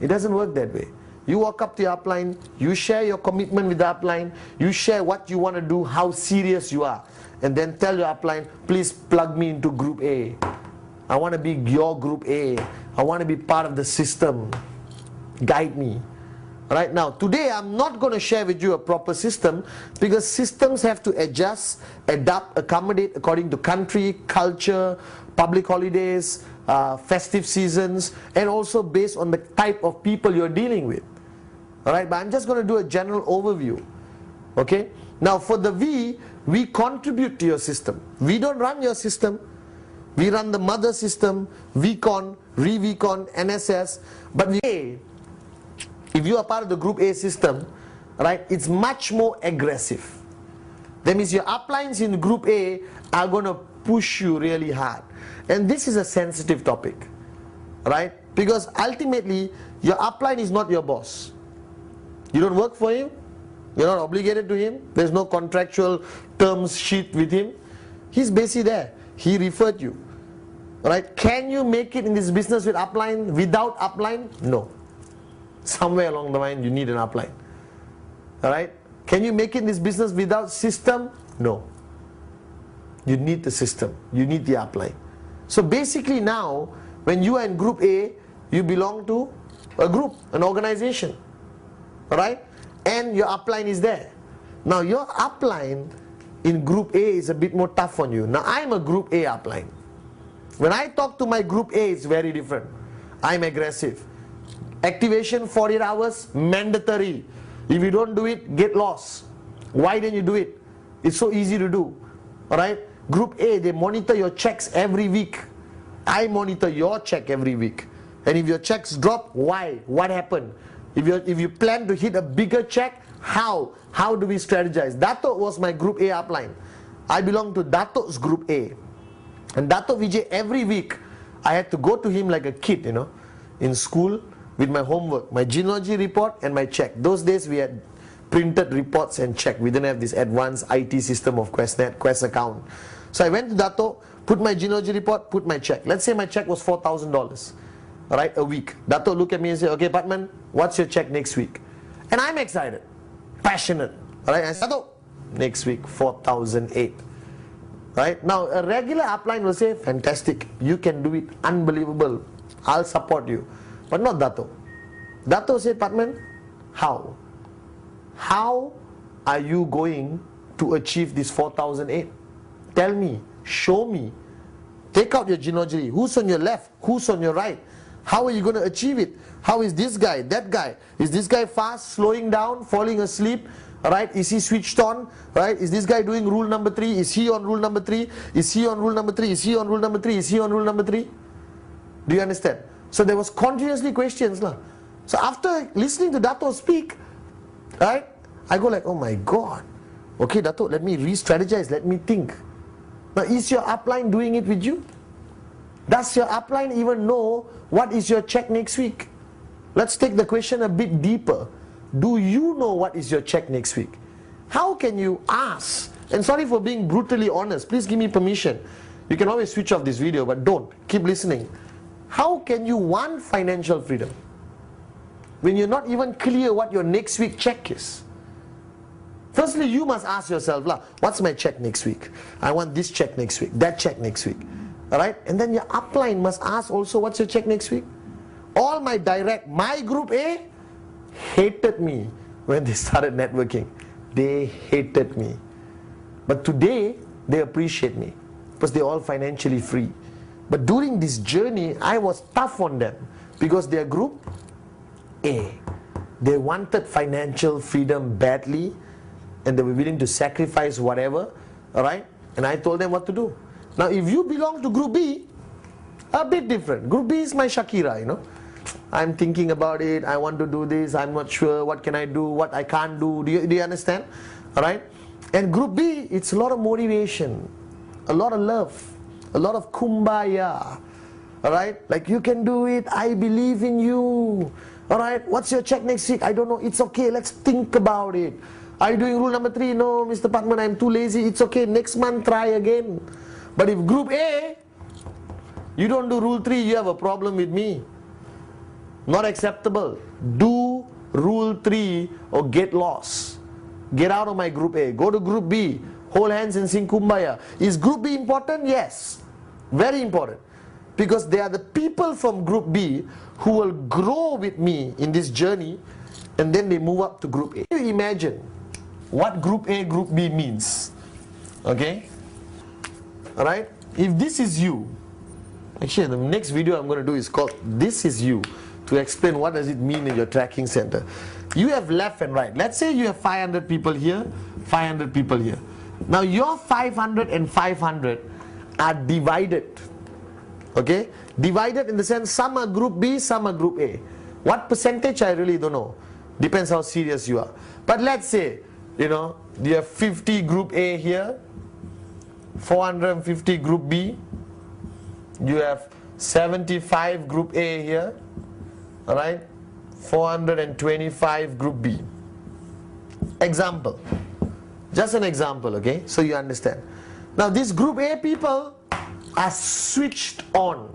It doesn't work that way. You walk up to your upline, you share your commitment with the upline, you share what you want to do, how serious you are, and then tell your upline, please plug me into group A. I want to be your group A. I want to be part of the system. Guide me. Right now, today I'm not going to share with you a proper system because systems have to adjust, adapt, accommodate according to country, culture, public holidays, festive seasons, and also based on the type of people you're dealing with. Alright, but I'm just going to do a general overview. Okay? Now for the V, we contribute to your system. We don't run your system. We run the mother system, VCon, ReVCon, NSS, but if you are part of the Group A system, right, it's much more aggressive. That means your uplines in Group A are going to push you really hard. And this is a sensitive topic, right? Because ultimately, your upline is not your boss. You don't work for him. You're not obligated to him. There's no contractual terms sheet with him. He's basically there. He referred you. Right? Can you make it in this business with upline? Without upline? No. Somewhere along the line you need an upline. Alright? Can you make it in this business without system? No. You need the system. You need the upline. So basically now, when you are in Group A, you belong to a group, an organization. Alright? And your upline is there. Now your upline in Group A is a bit more tough on you. Now I'm a Group A upline. When I talk to my Group A, it's very different. I'm aggressive. Activation 48 hours, mandatory. If you don't do it, get lost. Why didn't you do it? It's so easy to do. Alright? Group A, they monitor your checks every week. I monitor your check every week. And if your checks drop, why? What happened? If you plan to hit a bigger check, how? How do we strategize? Dato was my Group A upline. I belong to Dato's Group A. And Dato Vijay, every week, I had to go to him like a kid, you know, in school with my homework, my genealogy report and my check. Those days we had printed reports and check. We didn't have this advanced IT system of QuestNet, Quest account. So I went to Dato, put my genealogy report, put my check. Let's say my check was $4,000, right, a week. Dato look at me and say, okay, Pathman, what's your check next week? And I'm excited, passionate. Right? I said, Dato, next week, 4,008. Right? Now, a regular upline will say, fantastic, you can do it, unbelievable, I'll support you. But not Dato. Dato said, Pathman, how? How are you going to achieve this 4,008? Tell me, show me. Take out your genealogy. Who's on your left? Who's on your right? How are you going to achieve it? How is this guy, that guy? Is this guy fast, slowing down, falling asleep? Right? Is he switched on? Right? Is this guy doing rule number 3? Is he on rule number 3? Is he on rule number 3? Is he on rule number 3? Is he on rule number 3? Do you understand? So there was continuously questions. So after listening to Dato speak, right, I go like, oh my God. Okay, Dato, let me re-strategize, let me think. Now, is your upline doing it with you? Does your upline even know what is your check next week? Let's take the question a bit deeper. Do you know what is your check next week? How can you ask? And sorry for being brutally honest. Please give me permission. You can always switch off this video, but don't. Keep listening. How can you want financial freedom when you're not even clear what your next week check is? Firstly, you must ask yourself, what's my check next week? I want this check next week, that check next week. Alright? And then your upline must ask also, what's your check next week? All my direct, my Group A, hated me when they started networking. They hated me. But today, they appreciate me because they're all financially free. But during this journey, I was tough on them because they're Group A. They wanted financial freedom badly and they were willing to sacrifice whatever, alright? And I told them what to do. Now, if you belong to Group B, a bit different. Group B is my Shakira, you know. I'm thinking about it, I want to do this, I'm not sure, what can I do, what I can't do, do you understand? Alright? And Group B, it's a lot of motivation, a lot of love, a lot of kumbaya, Alright, like you can do it, I believe in you. Alright, what's your check next week? I don't know, it's okay, let's think about it. Are you doing rule number 3? No, Mr. Pathman, I'm too lazy. It's okay, next month try again. But if group A, you don't do rule 3, you have a problem with me. Not acceptable. Do rule 3 or get lost. Get out of my group A. Go to group B. Hold hands and sing Kumbaya. Is group B important? Yes. Very important. Because they are the people from group B who will grow with me in this journey, and then they move up to group A. Can you imagine what group A, group B means? Okay? Alright? If this is you, actually the next video I'm going to do is called This Is You, to explain what does it mean in your tracking center. You have left and right. Let's say you have 500 people here, 500 people here. Now your 500 and 500 are divided. Okay? Divided in the sense some are group B, some are group A. What percentage I really don't know. Depends how serious you are. But let's say, you know, you have 50 group A here, 450 group B, you have 75 group A here, alright, 425 group B. Example. Just an example, okay, so you understand. Now this group A people are switched on,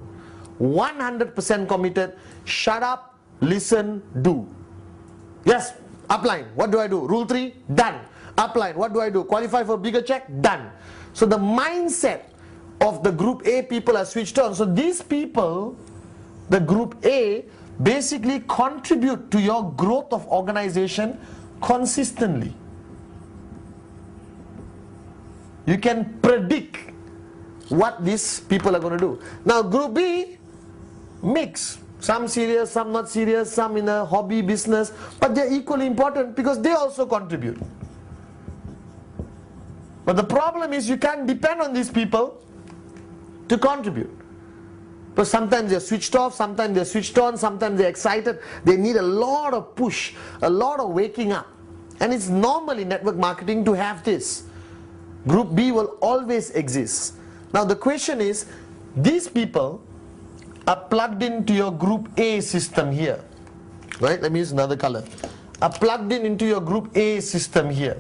100% committed. Shut up, listen, do. Yes, upline, what do I do? Rule 3, done. Upline, what do I do? Qualify for bigger check, done. So the mindset of the group A people are switched on. So these people, the group A, basically contribute to your growth of organization consistently. You can predict what these people are going to do. Now group B, mix. Some serious, some not serious, some in a hobby business, but they're equally important because they also contribute. But the problem is you can't depend on these people to contribute. But sometimes they're switched off, sometimes they're switched on, sometimes they're excited. They need a lot of push, a lot of waking up. And it's normal in network marketing to have this. Group B will always exist. Now the question is, these people are plugged into your group A system here. Right? Let me use another color. Are plugged into your group A system here.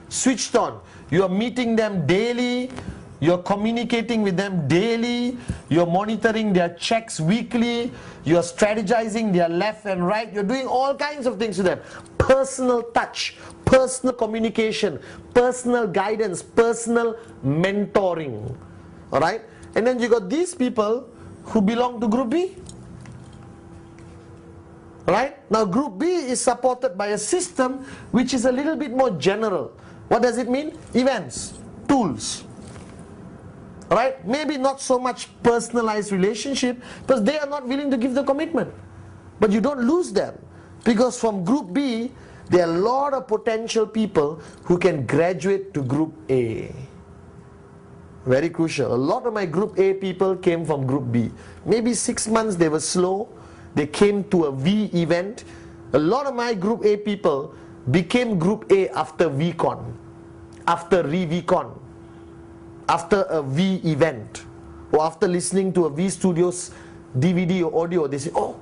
Switched on. You are meeting them daily. You're communicating with them daily. You're monitoring their checks weekly. You're strategizing their left and right. You're doing all kinds of things to them. Personal touch, personal communication, personal guidance, personal mentoring. Alright? And then you got these people who belong to group B. Right? Now group B is supported by a system which is a little bit more general. What does it mean? Events, tools. Right? Maybe not so much personalized relationship because they are not willing to give the commitment. But you don't lose them because from group B there are a lot of potential people who can graduate to group A. Very crucial. A lot of my group A people came from group B. Maybe 6 months they were slow. They came to a V event. A lot of my group A people became group A after VCon, after ReVCon, after a V event, or after listening to a V Studios DVD or audio. They say, oh,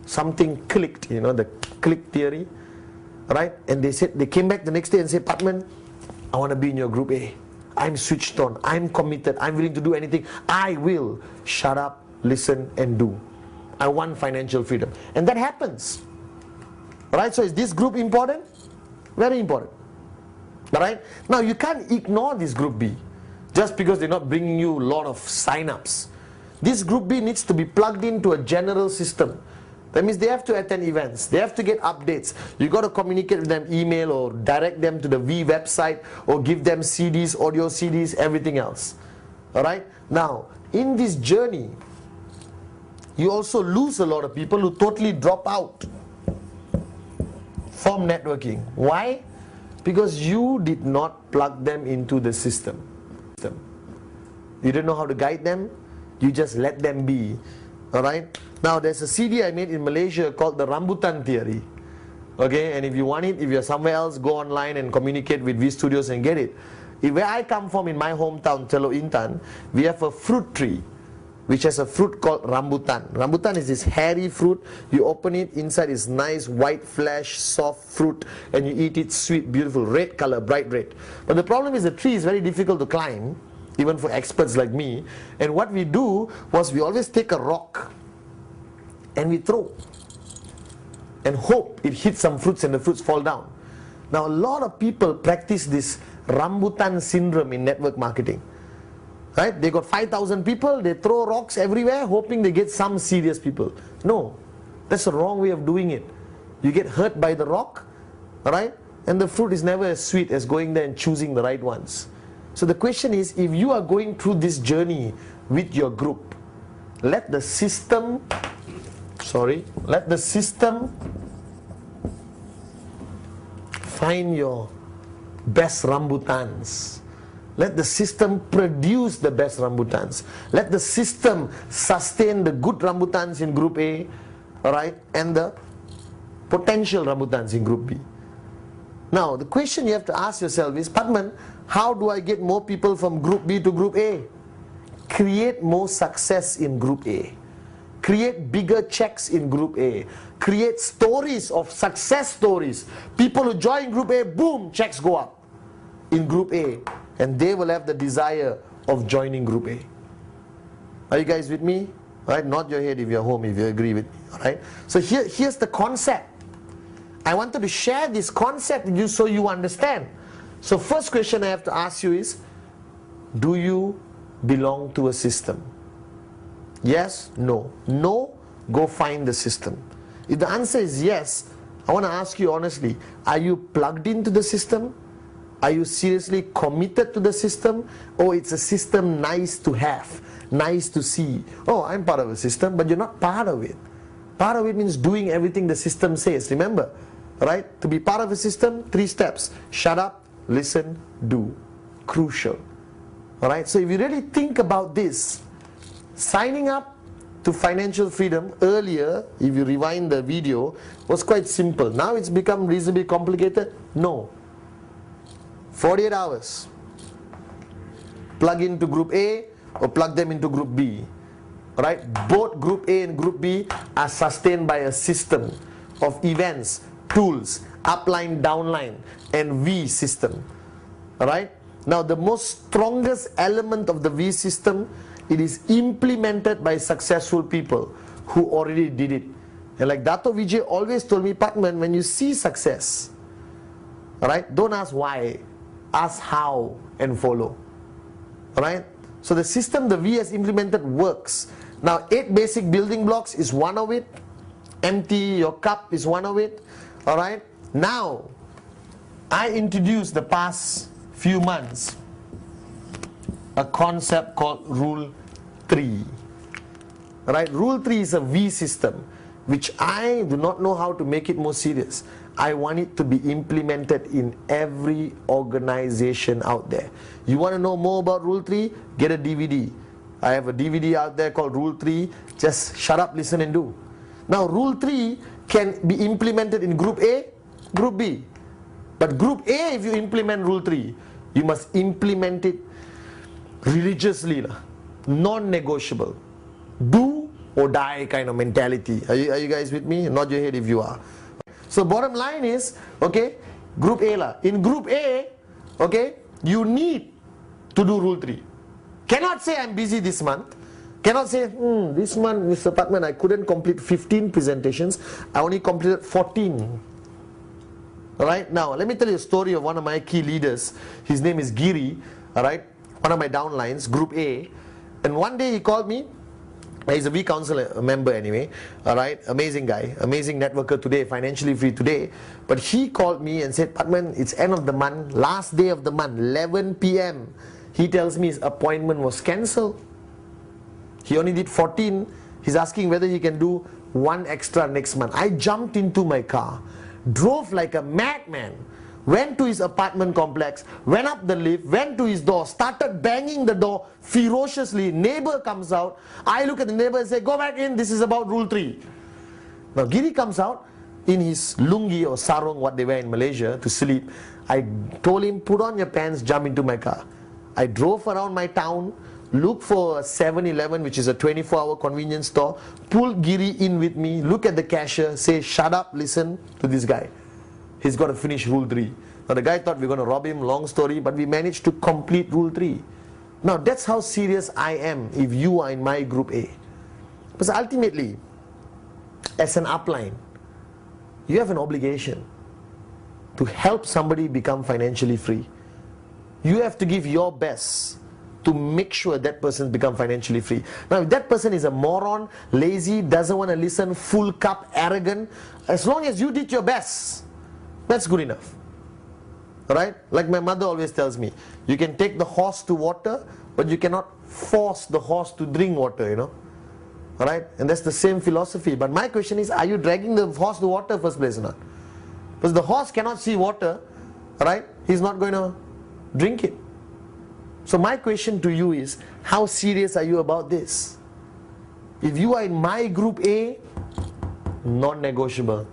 something clicked, you know, the click theory, right? And they said, they came back the next day and said, Pathman, I want to be in your group A. I'm switched on, I'm committed, I'm willing to do anything. I will shut up, listen and do. I want financial freedom. And that happens. Alright, so is this group important? Very important. Alright, now you can't ignore this group B just because they're not bringing you a lot of sign-ups. This group B needs to be plugged into a general system. That means they have to attend events, they have to get updates. You got to communicate with them, email or direct them to the V website or give them CDs, audio CDs, everything else. Alright, now in this journey you also lose a lot of people who totally drop out from networking. Why? Because you did not plug them into the system. You didn't know how to guide them, you just let them be. Alright? Now there's a CD I made in Malaysia called the Rambutan Theory. Okay, and if you want it, if you're somewhere else, go online and communicate with V Studios and get it. Where I come from in my hometown, Teluk Intan, we have a fruit tree. which has a fruit called rambutan. Rambutan is this hairy fruit. You open it, inside is nice white flesh, soft fruit, and you eat it sweet, beautiful, red color, bright red. But the problem is the tree is very difficult to climb, even for experts like me. And what we do was we always take a rock and we throw and hope it hits some fruits and the fruits fall down. Now a lot of people practice this rambutan syndrome in network marketing. Right? They got 5,000 people, they throw rocks everywhere hoping they get some serious people. No, that's the wrong way of doing it. You get hurt by the rock, right? And the fruit is never as sweet as going there and choosing the right ones. So the question is, if you are going through this journey with your group, let the system find your best rambutans. Let the system produce the best rambutans. Let the system sustain the good rambutans in group A, alright, and the potential rambutans in group B. Now, the question you have to ask yourself is, Pathman, how do I get more people from group B to group A? Create more success in group A. Create bigger checks in group A. Create stories of success stories. People who join group A, boom, checks go up in group A. And they will have the desire of joining group A. Are you guys with me? Right? Nod your head if you're home, if you agree with me. Alright? So here's the concept. I wanted to share this concept with you so you understand. So first question I have to ask you is, do you belong to a system? Yes? No? No? Go find the system. If the answer is yes, I want to ask you honestly, are you plugged into the system? Are you seriously committed to the system? Or it's a system nice to have, nice to see? Oh, I'm part of a system, but you're not part of it. Part of it means doing everything the system says. Remember, right? To be part of a system, 3 steps. Shut up, listen, do. Crucial. Alright, so if you really think about this, signing up to financial freedom earlier, if you rewind the video, was quite simple. Now it's become reasonably complicated? No. 48 hours. Plug into group A or plug them into group B. Right? Both group A and group B are sustained by a system of events, tools, upline, downline, and V system. Alright? Now the most strongest element of the V system, it is implemented by successful people who already did it. And like Dato Vijay always told me, Pathman, when you see success, alright, don't ask why, ask how and follow. Alright? So the system the V has implemented works. Now 8 basic building blocks is one of it. Empty your cup is one of it. Alright? Now, I introduced the past few months a concept called Rule 3. Alright? Rule 3 is a V system, which I do not know how to make it more serious. I want it to be implemented in every organization out there. You want to know more about Rule 3? Get a DVD. I have a DVD out there called Rule 3. Just shut up, listen and do. Now Rule 3 can be implemented in Group A, Group B. But Group A, if you implement Rule 3, you must implement it religiously, non-negotiable. Do or die kind of mentality. Are you guys with me? Nod your head if you are. So bottom line is, okay, Group A. In Group A, okay, you need to do Rule 3. Cannot say I'm busy this month. Cannot say, this month, Mr. Pathman, I couldn't complete 15 presentations. I only completed 14. Alright, now let me tell you a story of one of my key leaders. His name is Giri, alright, one of my downlines, Group A. And one day he called me. He's a V Council member anyway, alright, amazing guy, amazing networker today, financially free today. But he called me and said, Pathman, it's end of the month, last day of the month, 11 p.m. He tells me his appointment was cancelled. He only did 14. He's asking whether he can do 1 extra next month. I jumped into my car, drove like a madman, went to his apartment complex, went up the lift, went to his door, started banging the door ferociously. Neighbor comes out. I look at the neighbor and say, go back in, this is about Rule 3. Now Giri comes out in his lungi or sarong, what they wear in Malaysia, to sleep. I told him, put on your pants, jump into my car. I drove around my town, look for a 7-Eleven, which is a 24-hour convenience store, pull Giri in with me, look at the cashier, say, shut up, listen to this guy. He's got to finish Rule 3. Now the guy thought we were going to rob him, long story, but we managed to complete Rule 3. Now that's how serious I am if you are in my Group A. Because ultimately, as an upline, you have an obligation to help somebody become financially free. You have to give your best to make sure that person become financially free. Now if that person is a moron, lazy, doesn't want to listen, full cup, arrogant, as long as you did your best, that's good enough. Alright? Like my mother always tells me, you can take the horse to water, but you cannot force the horse to drink water, you know. Alright? And that's the same philosophy. But my question is, are you dragging the horse to water first place or not? Because the horse cannot see water, right? He's not going to drink it. So my question to you is, how serious are you about this? If you are in my Group A, non-negotiable.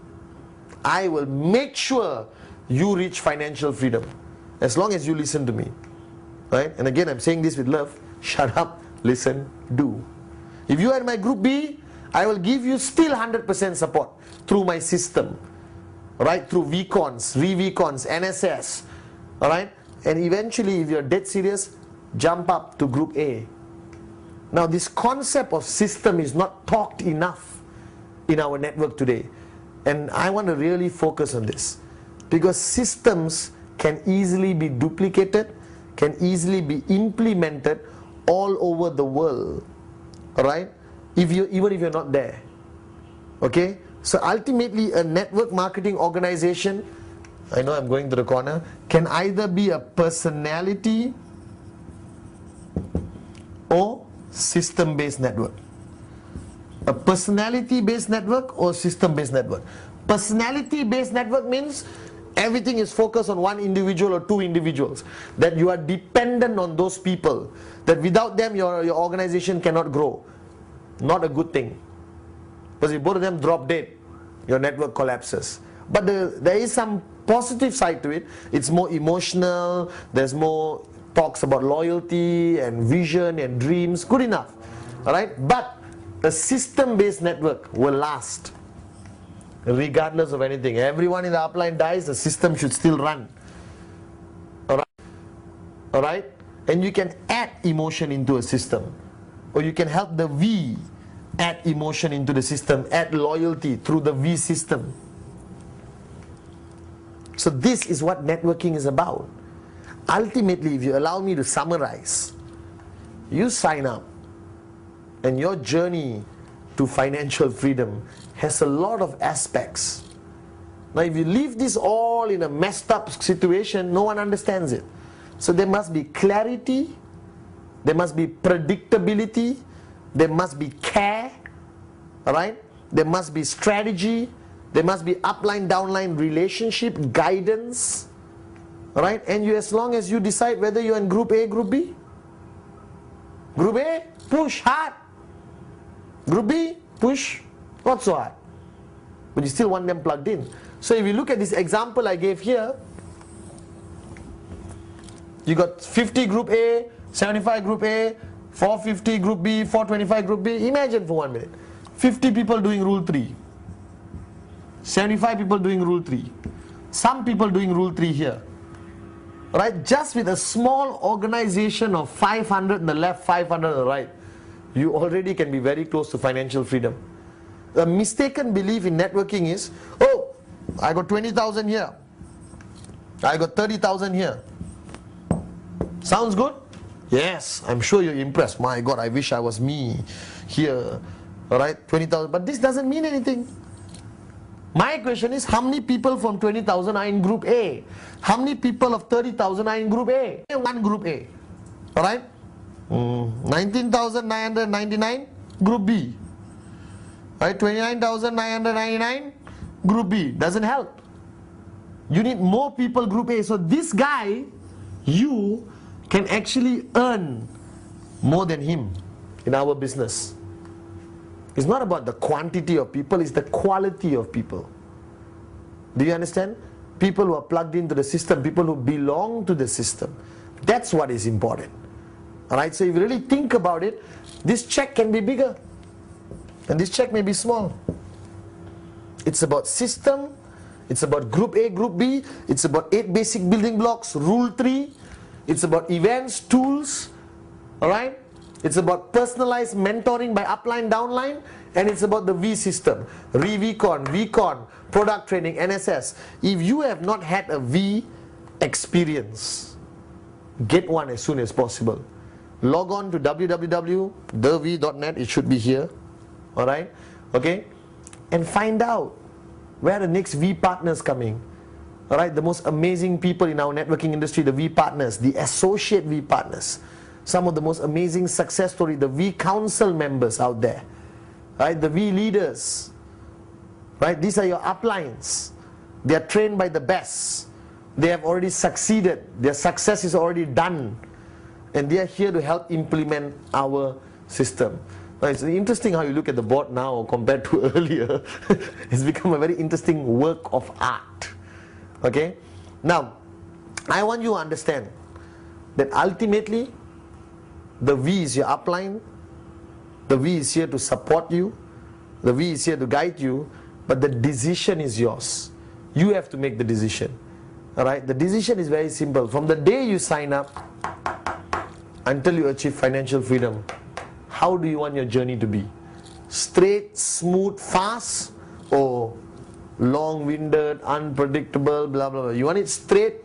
I will make sure you reach financial freedom, as long as you listen to me. Right? And again, I'm saying this with love. Shut up, listen, do. If you are in my Group B, I will give you still 100% support through my system. Right? Through VCons, ReVCons, NSS. Alright? And eventually, if you're dead serious, jump up to Group A. Now this concept of system is not talked enough in our network today. And I want to really focus on this. Because systems can easily be duplicated, can easily be implemented all over the world. Alright? Even if you're not there. Okay? So ultimately a network marketing organization, I know I'm going to the corner, can either be a personality or system-based network. A personality-based network or system-based network. Personality-based network means everything is focused on one individual or two individuals. That you are dependent on those people. That without them your organization cannot grow. Not a good thing. Because if both of them drop dead, your network collapses. But there is some positive side to it. It's more emotional. There's more talks about loyalty and vision and dreams. Good enough. Alright? But a system-based network will last. Regardless of anything. Everyone in the upline dies, the system should still run. Alright? Alright? And you can add emotion into a system. Or you can help the V add emotion into the system, add loyalty through the V system. So this is what networking is about. Ultimately, if you allow me to summarize, you sign up and your journey to financial freedom has a lot of aspects. Now if you leave this all in a messed up situation, no one understands it. So there must be clarity, there must be predictability, there must be care, alright? There must be strategy, there must be upline, downline relationship, guidance, alright? And you, as long as you decide whether you're in Group A, Group B. Group A, push hard. Group B, push not so hard. But you still want them plugged in. So if you look at this example I gave here, you got 50 Group A, 75 Group A, 450 Group B, 425 Group B. Imagine for 1 minute. 50 people doing Rule 3. 75 people doing Rule 3. Some people doing Rule 3 here. Right? Just with a small organization of 500 on the left, 500 on the right, you already can be very close to financial freedom. A mistaken belief in networking is, oh, I got 20,000 here. I got 30,000 here. Sounds good? Yes, I'm sure you're impressed. My God, I wish I was me here. Alright, 20,000. But this doesn't mean anything. My question is, how many people from 20,000 are in Group A? How many people of 30,000 are in Group A? One Group A. Alright? 19,999, Group B. Right? 29,999, Group B. Doesn't help. You need more people Group A. So this guy, you can actually earn more than him in our business. It's not about the quantity of people, it's the quality of people. Do you understand? People who are plugged into the system, people who belong to the system. That's what is important. Alright, so if you really think about it, this check can be bigger and this check may be small. It's about system, it's about group A, group B, it's about 8 basic building blocks, rule 3, it's about events, tools, alright? It's about personalized mentoring by upline, downline, and it's about the V system, Re-VCon, VCon, product training, NSS. If you have not had a V experience, get one as soon as possible. Log on to www.thev.net, it should be here, alright, okay, and find out where the next V partners coming, alright, the most amazing people in our networking industry, the V partners, the associate V partners, some of the most amazing success stories, the V council members out there, right, the V leaders, right, these are your uplines, they are trained by the best, they have already succeeded, their success is already done, and they are here to help implement our system. Now, it's interesting how you look at the board now compared to earlier. It's become a very interesting work of art. Okay? Now, I want you to understand that ultimately, the V is your upline, the V is here to support you, the V is here to guide you, but the decision is yours. You have to make the decision. Alright? The decision is very simple. From the day you sign up until you achieve financial freedom, how do you want your journey to be? Straight, smooth, fast, or long-winded, unpredictable, blah, blah, blah? You want it straight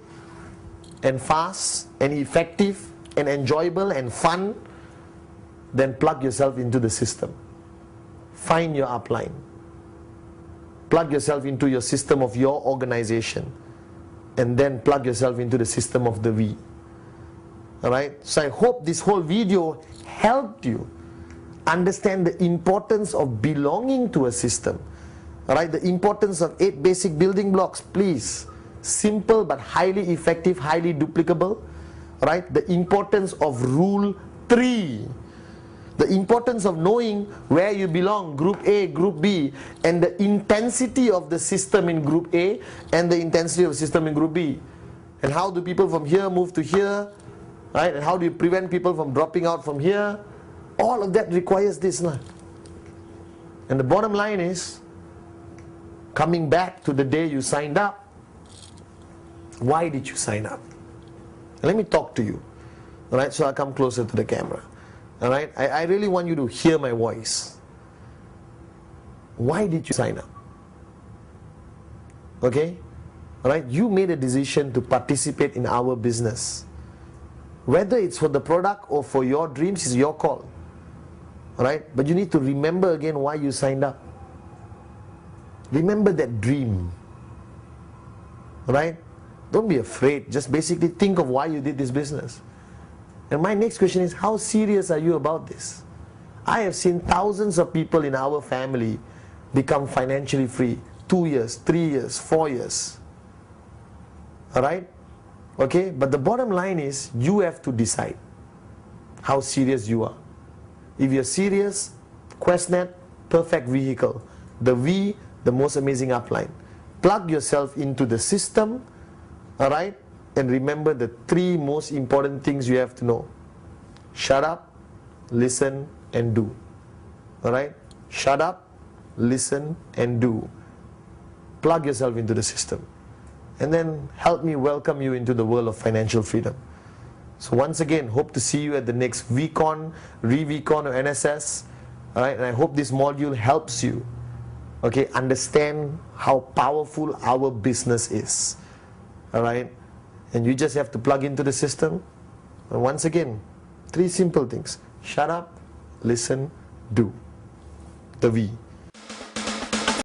and fast and effective and enjoyable and fun? Then plug yourself into the system. Find your upline. Plug yourself into your system of your organization. And then plug yourself into the system of the V. Alright? So I hope this whole video helped you understand the importance of belonging to a system. Alright? The importance of 8 basic building blocks. Please. Simple but highly effective, highly duplicable. Right? The importance of rule 3. The importance of knowing where you belong, group A, group B, and the intensity of the system in group A and the intensity of the system in group B. And how do people from here move to here? Right? And how do you prevent people from dropping out from here? All of that requires this. And the bottom line is, coming back to the day you signed up, why did you sign up? Let me talk to you. Alright, so I'll come closer to the camera. Alright, I really want you to hear my voice. Why did you sign up? Okay? Alright, you made a decision to participate in our business. Whether it's for the product or for your dreams is your call. Alright, but you need to remember again why you signed up. Remember that dream. Alright? Don't be afraid, just basically think of why you did this business. And my next question is, how serious are you about this? I have seen thousands of people in our family become financially free. 2 years, 3 years, 4 years. Alright? Okay? But the bottom line is, you have to decide how serious you are. If you're serious, QuestNet, perfect vehicle. The V, the most amazing upline. Plug yourself into the system. Alright? And remember the 3 most important things you have to know. Shut up, listen, and do. Alright? Shut up, listen, and do. Plug yourself into the system. And then help me welcome you into the world of financial freedom. So once again, hope to see you at the next VCon, Re-VCon, or NSS. Alright? And I hope this module helps you, okay, understand how powerful our business is. Alright? And you just have to plug into the system. And once again, 3 simple things. Shut up, listen, do. The V.